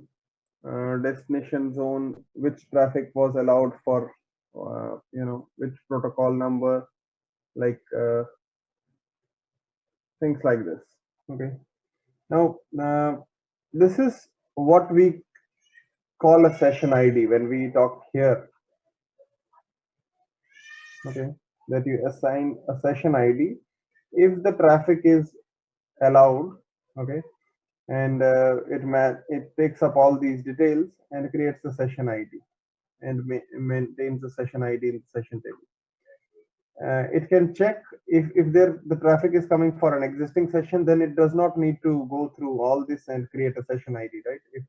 destination zone, which traffic was allowed for, which protocol number, like things like this. Okay. Now, this is what we call a session ID when we talk here. Okay, that you assign a session ID if the traffic is allowed. Okay, and it takes up all these details and creates a session ID and maintains the session ID in the session table. It can check if the traffic is coming for an existing session, then it does not need to go through all this and create a session ID, right? If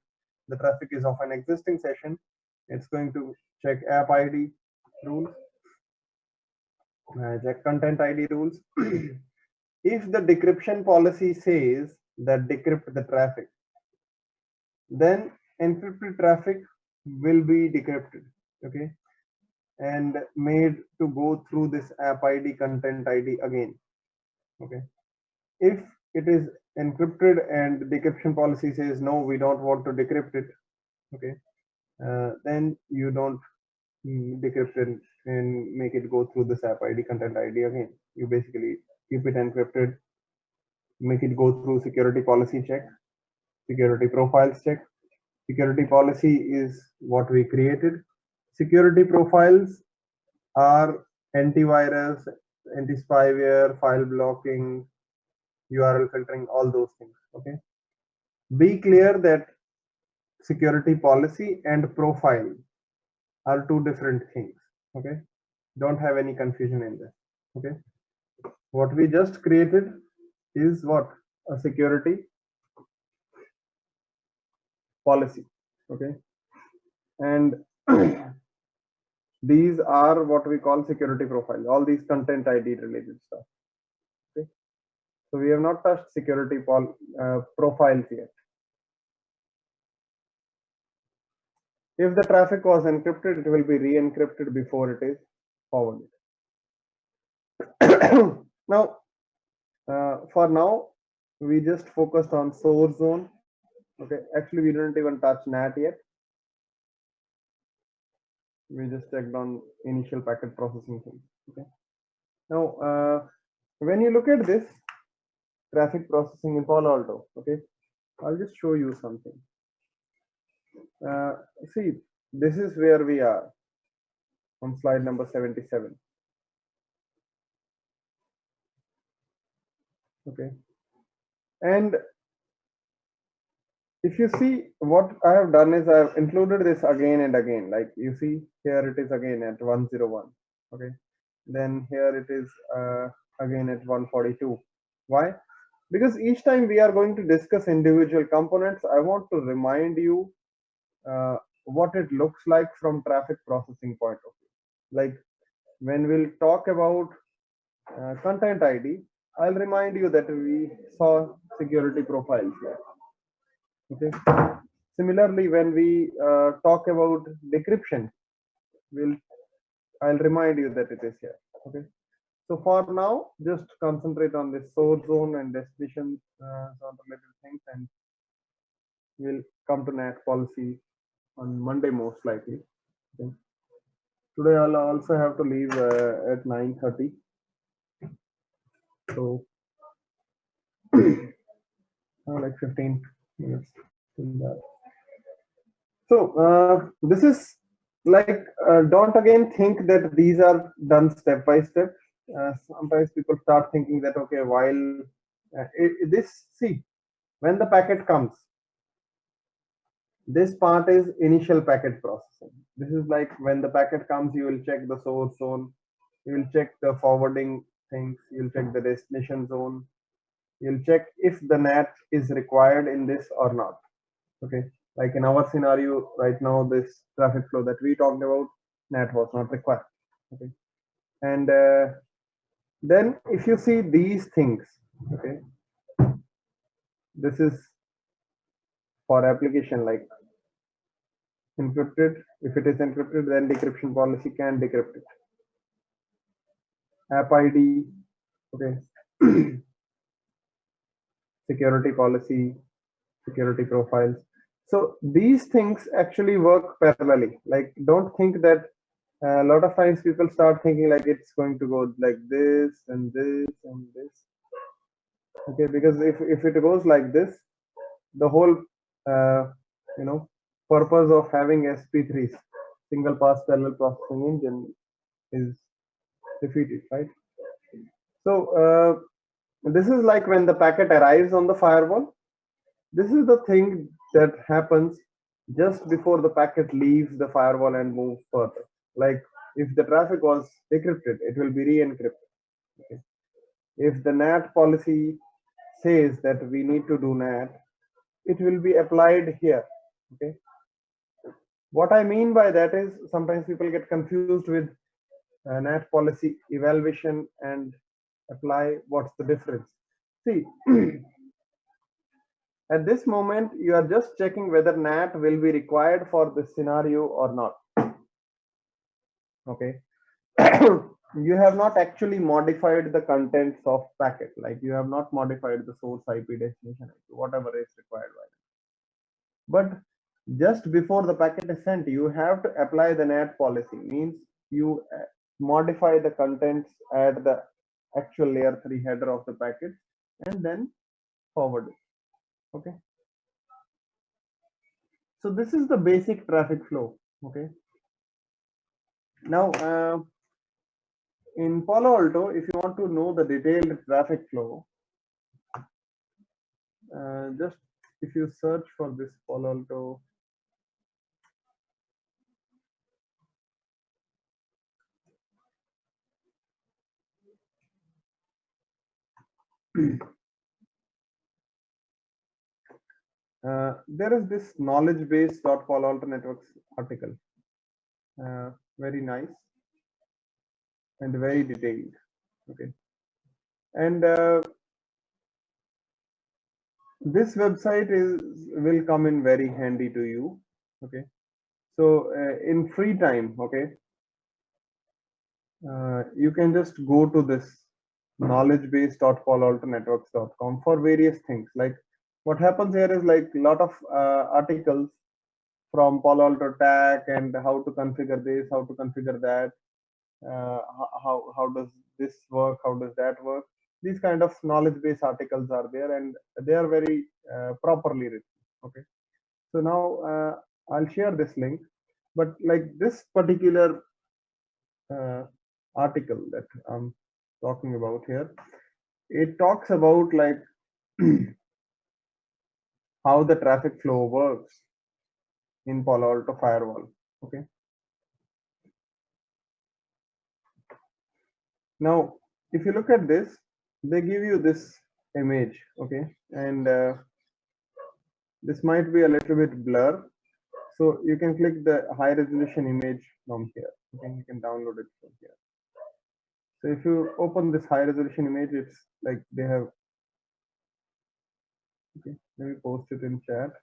the traffic is of an existing session, it's going to check app ID rules, check content ID rules. If the decryption policy says that decrypt the traffic, then encrypted traffic will be decrypted. okay, and made to go through this app ID, content ID again, okay. If it is encrypted and decryption policy says no, we don't want to decrypt it, okay, then you don't decrypt it and make it go through this app ID, content ID again. You basically keep it encrypted, make it go through security policy check, security profiles check. Security policy is what we created. Security profiles are antivirus, anti-spyware, file blocking, URL filtering, all those things. Okay. Be clear that security policy and profile are two different things. Okay. Don't have any confusion in this. Okay. What we just created is what? A security policy. Okay. And these are what we call security profiles, all these content ID related stuff. Okay. So we have not touched security profiles yet. If the traffic was encrypted, it will be re-encrypted before it is forwarded. Now, for now, we just focused on source zone. Okay, actually, we didn't even touch NAT yet. We just checked on initial packet processing thing. Okay. Now, when you look at this traffic processing in Palo Alto, okay, I'll just show you something. See, this is where we are on slide number 77. Okay, and if you see, what I have done is I have included this again and again. Like you see here, it is again at 101. Okay, then here it is again at 142. Why? Because each time we are going to discuss individual components, I want to remind you what it looks like from traffic processing point of view. Like when we'll talk about content ID, I'll remind you that we saw security profiles here. Okay. Similarly, when we talk about decryption, I'll remind you that it is here. Okay. So for now, just concentrate on this source zone and destination zone related things, and we'll come to NAT policy on Monday most likely. Okay. Today I'll also have to leave at 9:30. So like 15 minutes in that. So this is like don't again think that these are done step by step. Sometimes people start thinking that okay, while see, when the packet comes, this part is initial packet processing. This is like when the packet comes, you will check the source zone, you will check the forwarding things, you'll check the destination zone, you'll check if the NAT is required in this or not. Okay, like in our scenario right now, this traffic flow that we talked about, NAT was not required. Okay, and then if you see these things, okay, this is for application like encrypted. If it is encrypted, then decryption policy can decrypt it. App ID, okay, security policy, security profiles. So these things actually work parallelly. Like don't think that a lot of times people start thinking like it's going to go like this and this and this. Okay, because if it goes like this, the whole purpose of having SP3s, single pass parallel processing engine, is defeated, right? So this is like when the packet arrives on the firewall. This is the thing that happens just before the packet leaves the firewall and moves further. Like if the traffic was decrypted, it will be re-encrypted. Okay. If the NAT policy says that we need to do NAT, it will be applied here. Okay. What I mean by that is sometimes people get confused with NAT policy evaluation and apply. What's the difference? See, at this moment, you are just checking whether NAT will be required for this scenario or not. Okay. You have not actually modified the contents of packet, like you have not modified the source IP, destination IP, whatever is required by it. But just before the packet is sent, you have to apply the NAT policy, means you modify the contents at the actual layer 3 header of the packet and then forward it. Okay. So this is the basic traffic flow. Okay. Now, in Palo Alto, if you want to know the detailed traffic flow, just if you search for this Palo Alto, there is this knowledge base Palo Alto networks article, very nice and very detailed. Okay, and this website will come in very handy to you. Okay, so in free time, okay, you can just go to this knowledgebase.paloaltonetworks.com for various things. Like what happens here is like a lot of articles from Palo Alto TAC and how to configure this, how to configure that, how does this work, how does that work. These kind of knowledge base articles are there and they are very properly written. Okay, so now I'll share this link, but like this particular article that I'm talking about here, it talks about like how the traffic flow works in Palo Alto firewall. Okay. Now, if you look at this, they give you this image. Okay, and this might be a little bit blur. So you can click the high resolution image from here. Okay, you can download it from here. So if you open this high resolution image, it's like they have. Okay, let me post it in chat.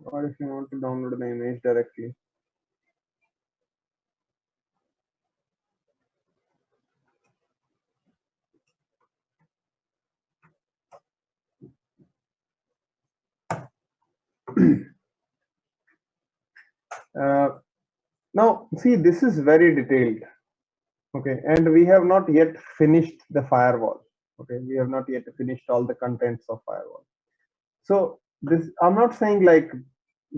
Or if you want to download the image directly. Now, see, this is very detailed. Okay, and we have not yet finished the firewall. Okay, we have not yet finished all the contents of firewall. So this, I'm not saying like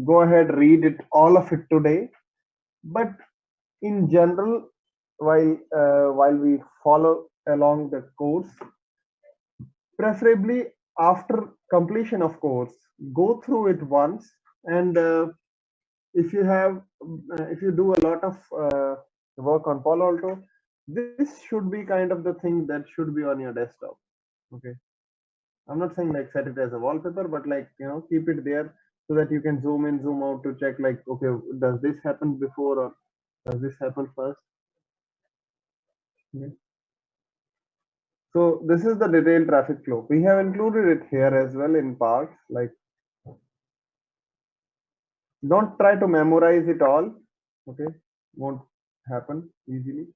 go ahead, read it, all of it today, but in general, while we follow along the course, preferably after completion of course, go through it once, and if you have if you do a lot of work on Palo Alto, this should be kind of the thing that should be on your desktop. Okay, I'm not saying like set it as a wallpaper, but like keep it there so that you can zoom in, zoom out to check like, okay, does this happen before or does this happen first? Okay. So this is the detailed traffic flow. We have included it here as well in parts. Like, don't try to memorize it all. Okay, won't happen easily.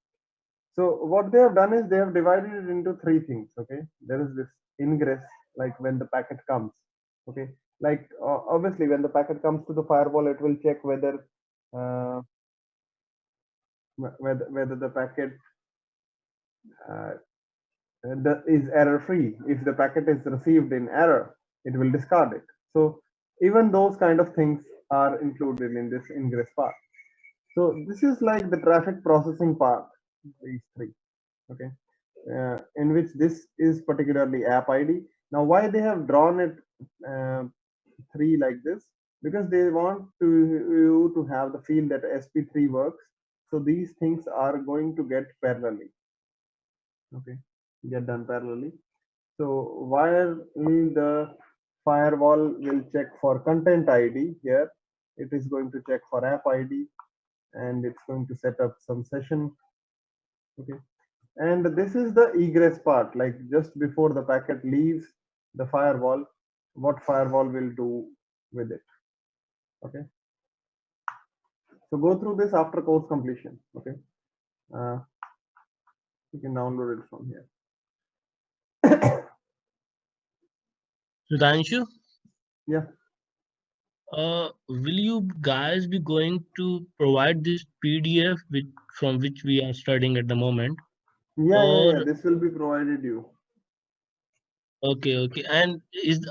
So what they have done is they have divided it into three things. Okay, there is this ingress, like when the packet comes. Okay, like obviously when the packet comes to the firewall, it will check whether whether the packet is error free. If the packet is received in error, it will discard it. So even those kind of things are included in this ingress part. So this is like the traffic processing part, these three. Okay, in which this is particularly app ID. Now, why they have drawn it three like this? Because they want you to have the feel that SP3 works. So these things are going to get parallelly. Okay, get done parallelly. So while the firewall will check for content ID here, it is going to check for app ID, and it's going to set up some session Okay. And this is the egress part, like just before the packet leaves the firewall, what firewall will do with it. Okay. So go through this after course completion. Okay. Uh, you can download it from here. Sudhanshu, Yeah. will you guys be going to provide this PDF from which we are studying at the moment? Yeah. Or This will be provided you. okay. And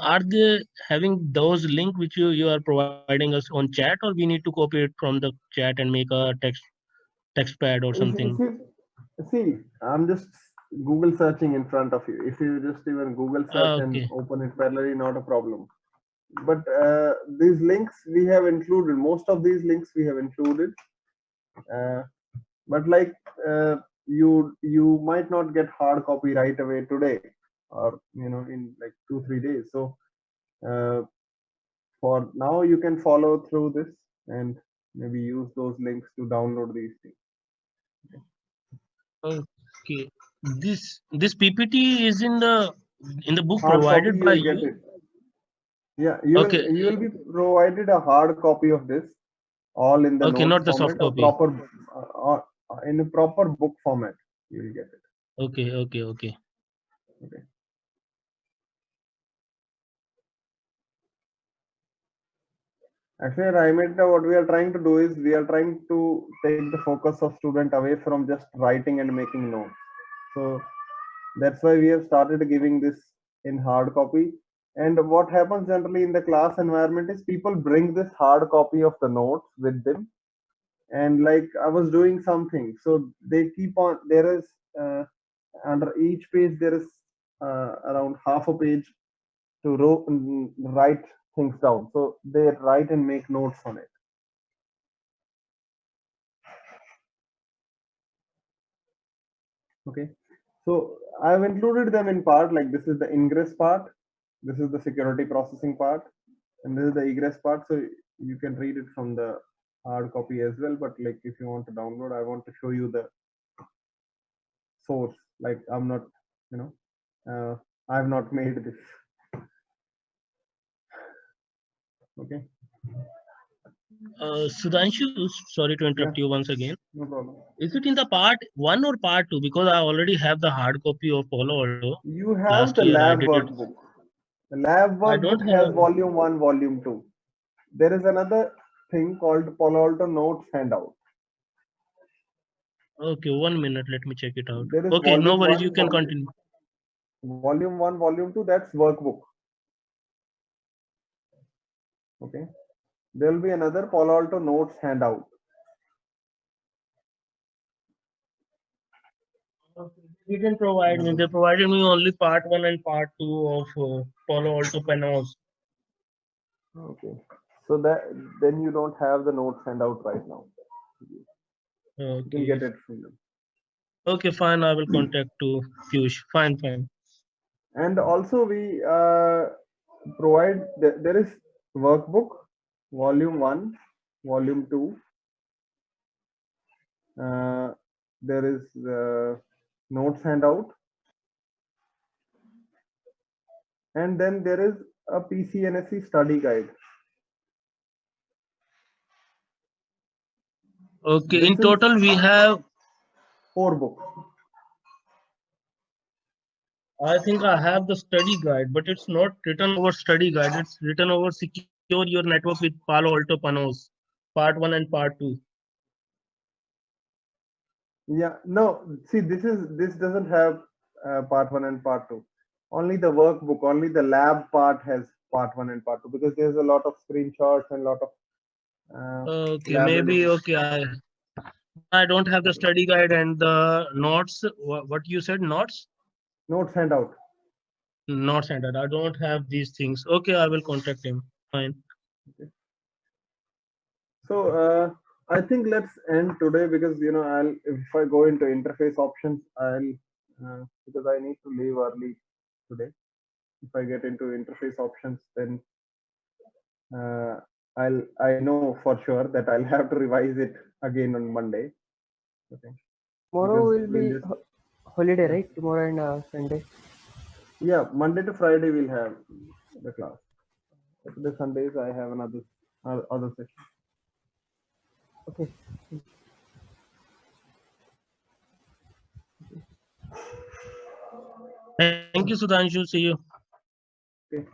are they having those link which you are providing us on chat, or we need to copy it from the chat and make a text pad or something? If you see, I'm just Google searching in front of you. If you just even Google search and Okay. open it parallelly, not a problem. But these links we have included. Most of these links we have included. Uh, but like you might not get hard copy right away today, or in like 2-3 days. So uh, for now, you can follow through this and maybe use those links to download these things. Okay. This PPT is in the book Hard copy provided you by will get you. it. Yeah, you will Okay. you will be provided a hard copy of this, all in the Okay, notes not the soft format, a copy. proper in a proper book format. You will get it. Okay. Okay. Actually, Raimeta, what we are trying to do is we are trying to take the focus of student away from just writing and making notes. So that's why we have started giving this in hard copy. And what happens generally in the class environment is people bring this hard copy of the notes with them. And like I was doing something, so they keep on. There is under each page there is around half a page to write things down. So they write and make notes on it. Okay. So I've included them in part, like this is the ingress part, this is the security processing part, and this is the egress part. So you can read it from the hard copy as well. But like if you want to download, I want to show you the source. Like I'm not, you know, I've not made this. Okay. Sudhanshu, sorry to Yeah, interrupt you once again. no problem. Is it in the part 1 or part 2? Because I already have the hard copy of Palo Alto. You have Last the year I lab did it. workbook. The lab I don't workbook has have. volume 1, volume 2. There is another thing called Palo Alto Notes Handout. Okay, 1 minute. Let me check it out. There is Okay, no volume worries. You 1, can continue. volume 1, volume 2, that's workbook. Okay. There will be another Palo Alto Notes Handout. They didn't provide me. They provided me only part 1 and part 2 of Palo Alto Panos. Okay. So that then you don't have the notes handout right now. You can Okay. get it from them. Okay, fine. I will contact to Piyush. Fine. And also we provide there is workbook volume 1, volume 2. There is notes handout, and then there is a PCNSE study guide. Okay. This In is total, we have. 4 books. I think I have the study guide, but it's not written over study guide. It's written over secure your network with Palo Alto Panos, part 1 and part 2. Yeah, no, see, this doesn't have part 1 and part 2. Only the workbook, only the lab part has part 1 and part 2, because there's a lot of screenshots and a lot of Okay, lab maybe related. okay. I don't have the study guide and the notes. What you said, notes? Notes handout. Notes and that. I don't have these things. Okay, I will contact him. Fine. Okay. So I think let's end today, because I'll if I go into interface options, I'll because I need to leave early today. If I get into interface options, then I know for sure that I'll have to revise it again on Monday. Okay. Tomorrow because will be we'll just, holiday, yeah, right? Tomorrow and Sunday. yeah, Monday to Friday we'll have the class. Saturday, Sundays I have another other session. Okay. Thank you, Sudhanshu. See you. Okay.